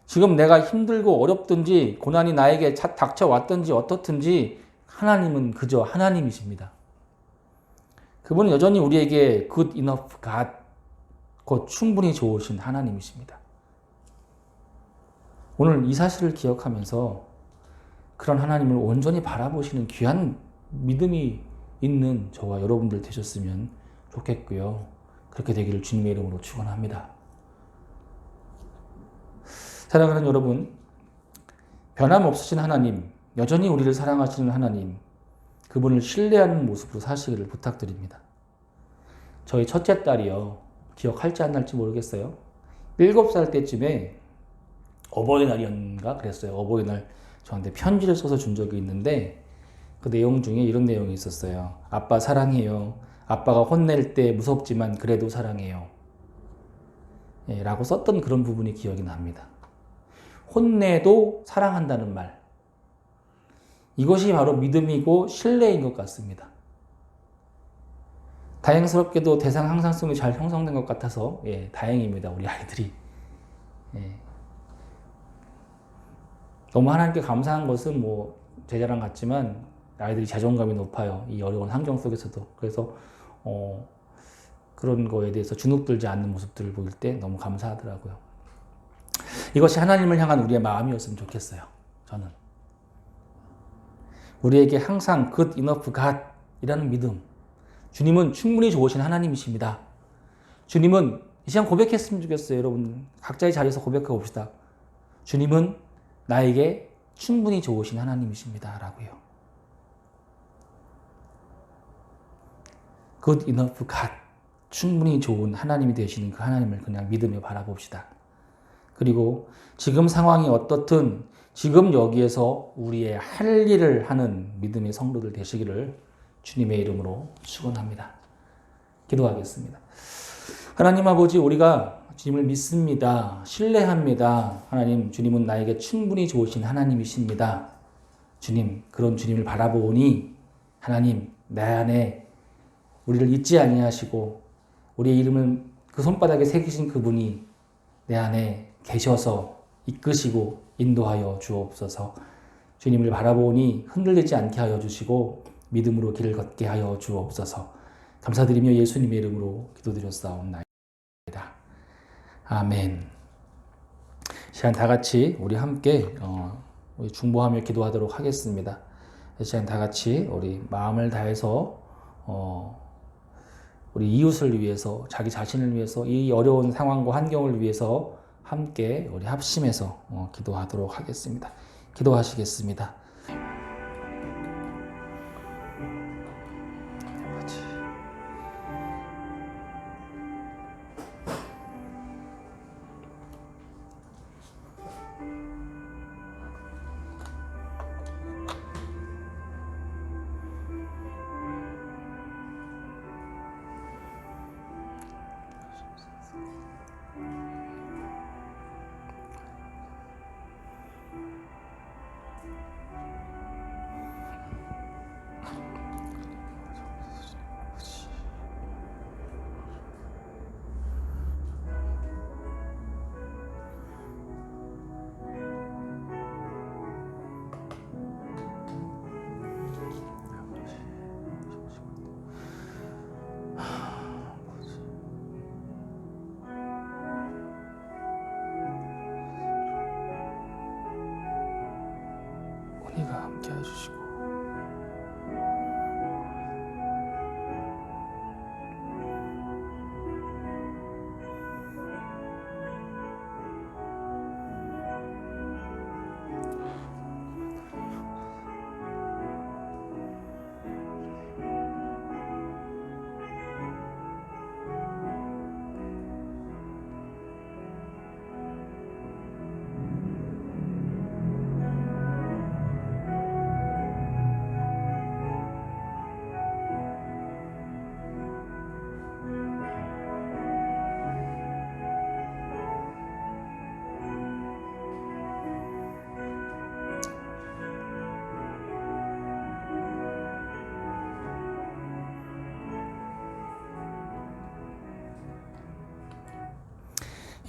지금 내가 힘들고 어렵든지 고난이 나에게 닥쳐왔든지 어떻든지 하나님은 그저 하나님이십니다. 그분은 여전히 우리에게 good enough God, 곧 충분히 좋으신 하나님이십니다. 오늘 이 사실을 기억하면서 그런 하나님을 온전히 바라보시는 귀한 믿음이 있는 저와 여러분들 되셨으면 좋겠고요. 그렇게 되기를 주님의 이름으로 축원합니다. 사랑하는 여러분, 변함없으신 하나님, 여전히 우리를 사랑하시는 하나님, 그분을 신뢰하는 모습으로 사시기를 부탁드립니다. 저희 첫째 딸이요, 기억할지 안 날지 모르겠어요. 7살 때쯤에 어버이날이었는가 그랬어요. 어버이날 저한테 편지를 써서 준 적이 있는데 그 내용 중에 이런 내용이 있었어요. 아빠 사랑해요. 아빠가 혼낼 때 무섭지만 그래도 사랑해요. 라고 썼던 그런 부분이 기억이 납니다. 혼내도 사랑한다는 말. 이것이 바로 믿음이고 신뢰인 것 같습니다. 다행스럽게도 대상 항상성이 잘 형성된 것 같아서 다행입니다. 우리 아이들이. 너무 하나님께 감사한 것은 뭐 제 자랑 같지만 아이들이 자존감이 높아요. 이 어려운 환경 속에서도. 그래서 그런 거에 대해서 주눅들지 않는 모습들을 보일 때 너무 감사하더라고요. 이것이 하나님을 향한 우리의 마음이었으면 좋겠어요. 저는. 우리에게 항상 good enough God 이라는 믿음. 주님은 충분히 좋으신 하나님이십니다. 주님은 이 시간 고백했으면 좋겠어요. 여러분 각자의 자리에서 고백해 봅시다. 주님은 나에게 충분히 좋으신 하나님이십니다. 라고요. good enough God. 충분히 좋은 하나님이 되시는 그 하나님을 그냥 믿으며 바라봅시다. 그리고 지금 상황이 어떻든 지금 여기에서 우리의 할 일을 하는 믿음의 성도들 되시기를 주님의 이름으로 축원합니다. 기도하겠습니다. 하나님 아버지, 우리가 주님을 믿습니다. 신뢰합니다. 하나님, 주님은 나에게 충분히 좋으신 하나님이십니다. 주님, 그런 주님을 바라보니 하나님, 내 안에 우리를 잊지 아니하시고 우리의 이름을 그 손바닥에 새기신 그분이 내 안에 계셔서 이끄시고 인도하여 주옵소서. 주님을 바라보니 흔들리지 않게 하여 주시고 믿음으로 길을 걷게 하여 주옵소서. 감사드리며 예수님의 이름으로 기도드렸사옵나이다. 아멘. 시간 다 같이 우리 함께 우리 중보하며 기도하도록 하겠습니다. 이 시간 다 같이 우리 마음을 다해서 우리 이웃을 위해서, 자기 자신을 위해서, 이 어려운 상황과 환경을 위해서 함께 우리 합심해서 기도하도록 하겠습니다. 기도하시겠습니다. 은혜가 함께 해주시고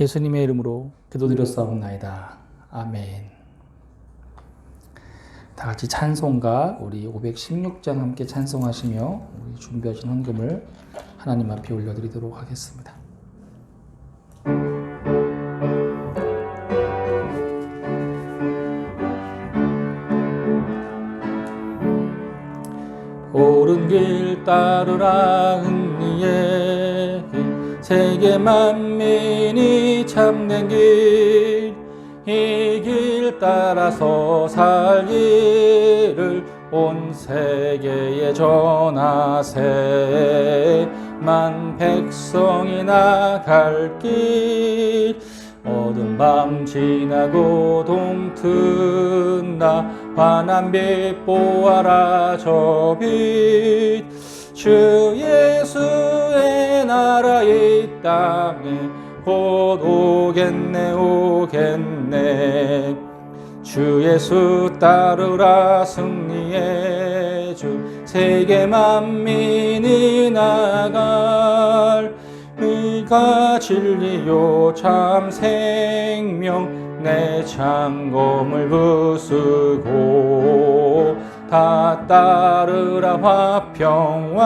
예수님의 이름으로 기도드렸사옵나이다. 아멘. 다 같이 찬송가 우리 516장 함께 찬송하시며 우리 준비하신 헌금을 하나님 앞에 올려드리도록 하겠습니다. 옳은 길 따르라 흥리의 길 세계 만민이 참된 길 이 길 따라서 살기를 온 세계에 전하세 만 백성이 나갈 길 어두운 밤 지나고 동튼다 환한 빛 보아라 저 빛 주 예수의 나라 이 땅에 곧 오겠네 오겠네 주 예수 따르라 승리의 주 세계 만민이 나갈 의가 진리요 참 생명 내 창검을 부수고 다 따르라 화평왕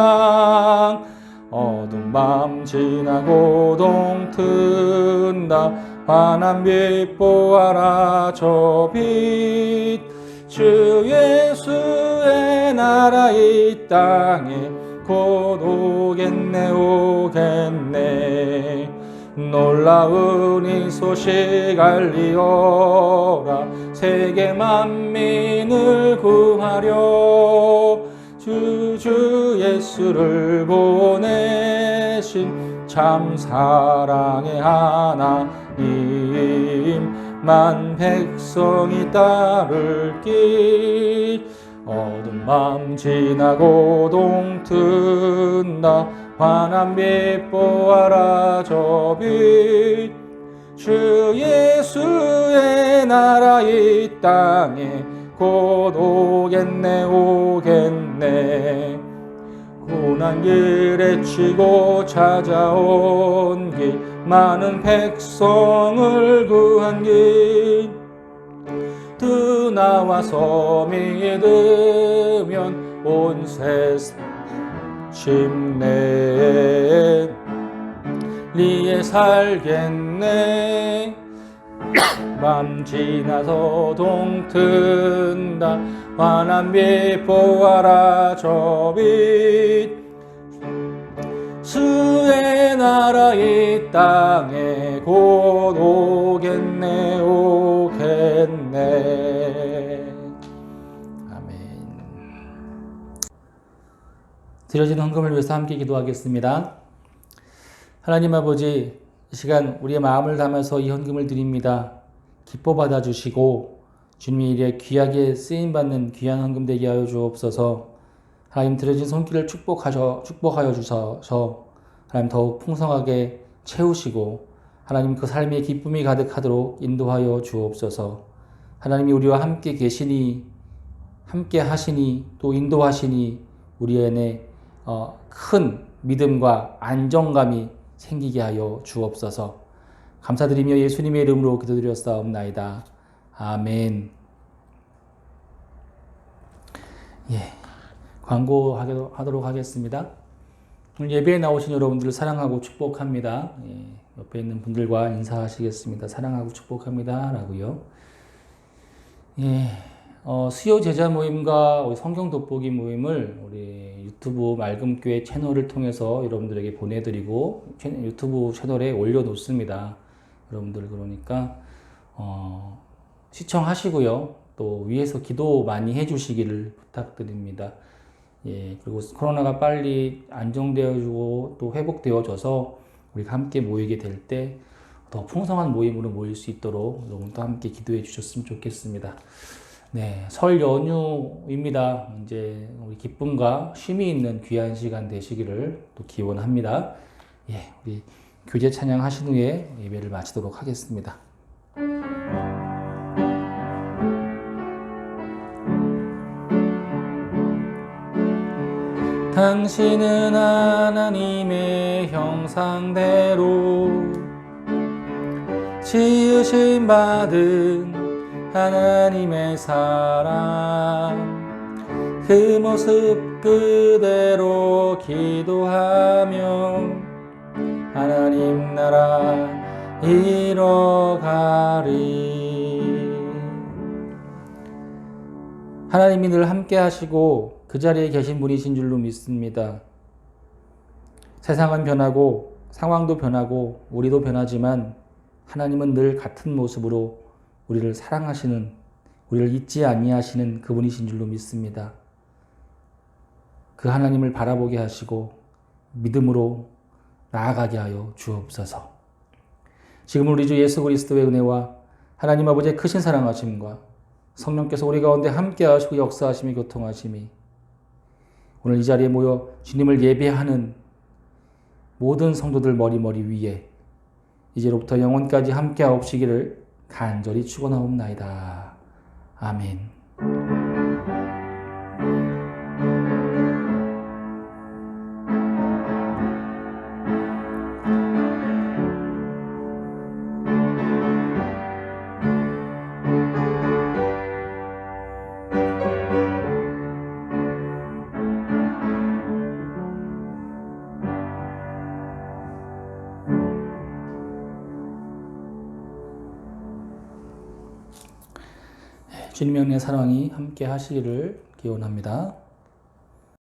어두운 밤 지나고 동튼다 환한 빛 보아라 저 빛 주 예수의 나라 이 땅에 곧 오겠네 오겠네 놀라운 이 소식 알리어라 세계 만민을 구하려 주 예수를 보내신 참 사랑의 하나님 만 백성이 따를 길 어두운 밤 지나고 동튼다 환한 빛 보아라 저 빛 주 예수의 나라 이 땅에 곧 오겠네 오겠네 고난길에 치고 찾아온 길 많은 백성을 구한 길 두 나와서 믿으면 온 세상 침례 리에 살겠네 밤 지나서 동튼다 환한 빛 보아라 저 빛 주의 나라 이 땅에 곧 오겠네 오겠네. 아멘. 드려진 헌금을 위해서 함께 기도하겠습니다. 하나님 아버지, 이 시간 우리의 마음을 담아서 이 헌금을 드립니다. 기뻐 받아주시고 주님의 일에 귀하게 쓰임받는 귀한 헌금 되게 하여 주옵소서. 하나님 드려진 손길을 축복하여 주셔서 하나님 더욱 풍성하게 채우시고 하나님 그 삶에 기쁨이 가득하도록 인도하여 주옵소서. 하나님이 우리와 함께 계시니 함께 하시니 또 인도하시니 우리 안에 큰 믿음과 안정감이 생기게 하여 주옵소서. 감사드리며 예수님의 이름으로 기도드렸사옵나이다. 아멘. 예, 광고하도록 하겠습니다. 오늘 예배에 나오신 여러분들을 사랑하고 축복합니다. 예, 옆에 있는 분들과 인사하시겠습니다. 사랑하고 축복합니다. 라고요. 예, 수요 제자 모임과 우리 성경 돋보기 모임을 우리 유튜브 맑음교회 채널을 통해서 여러분들에게 보내드리고 유튜브 채널에 올려놓습니다. 여러분들 그러니까 시청하시고요. 또 위에서 기도 많이 해주시기를 부탁드립니다. 예, 그리고 코로나가 빨리 안정되어지고 또 회복되어져서 우리가 함께 모이게 될 때 더 풍성한 모임으로 모일 수 있도록 여러분도 함께 기도해 주셨으면 좋겠습니다. 네, 설 연휴입니다. 이제 우리 기쁨과 쉼이 있는 귀한 시간 되시기를 또 기원합니다. 예, 우리 교제 찬양 하신 후에 예배를 마치도록 하겠습니다. 당신은 하나님의 형상대로 지으심 받은 하나님의 사람 그 모습 그대로 기도하며 하나님 나라 이뤄가리. 하나님이 늘 함께 하시고 그 자리에 계신 분이신 줄로 믿습니다. 세상은 변하고 상황도 변하고 우리도 변하지만 하나님은 늘 같은 모습으로 우리를 사랑하시는, 우리를 잊지 아니하시는 그분이신 줄로 믿습니다. 그 하나님을 바라보게 하시고 믿음으로 나아가게 하여 주옵소서. 지금 우리 주 예수 그리스도의 은혜와 하나님 아버지의 크신 사랑하심과 성령께서 우리 가운데 함께 하시고 역사하심이 교통하심이 오늘 이 자리에 모여 주님을 예배하는 모든 성도들 머리 위에 이제로부터 영원까지 함께 하옵시기를 간절히 축원하옵나이다. 아멘. 주님의 은혜 사랑이 함께 하시기를 기원합니다.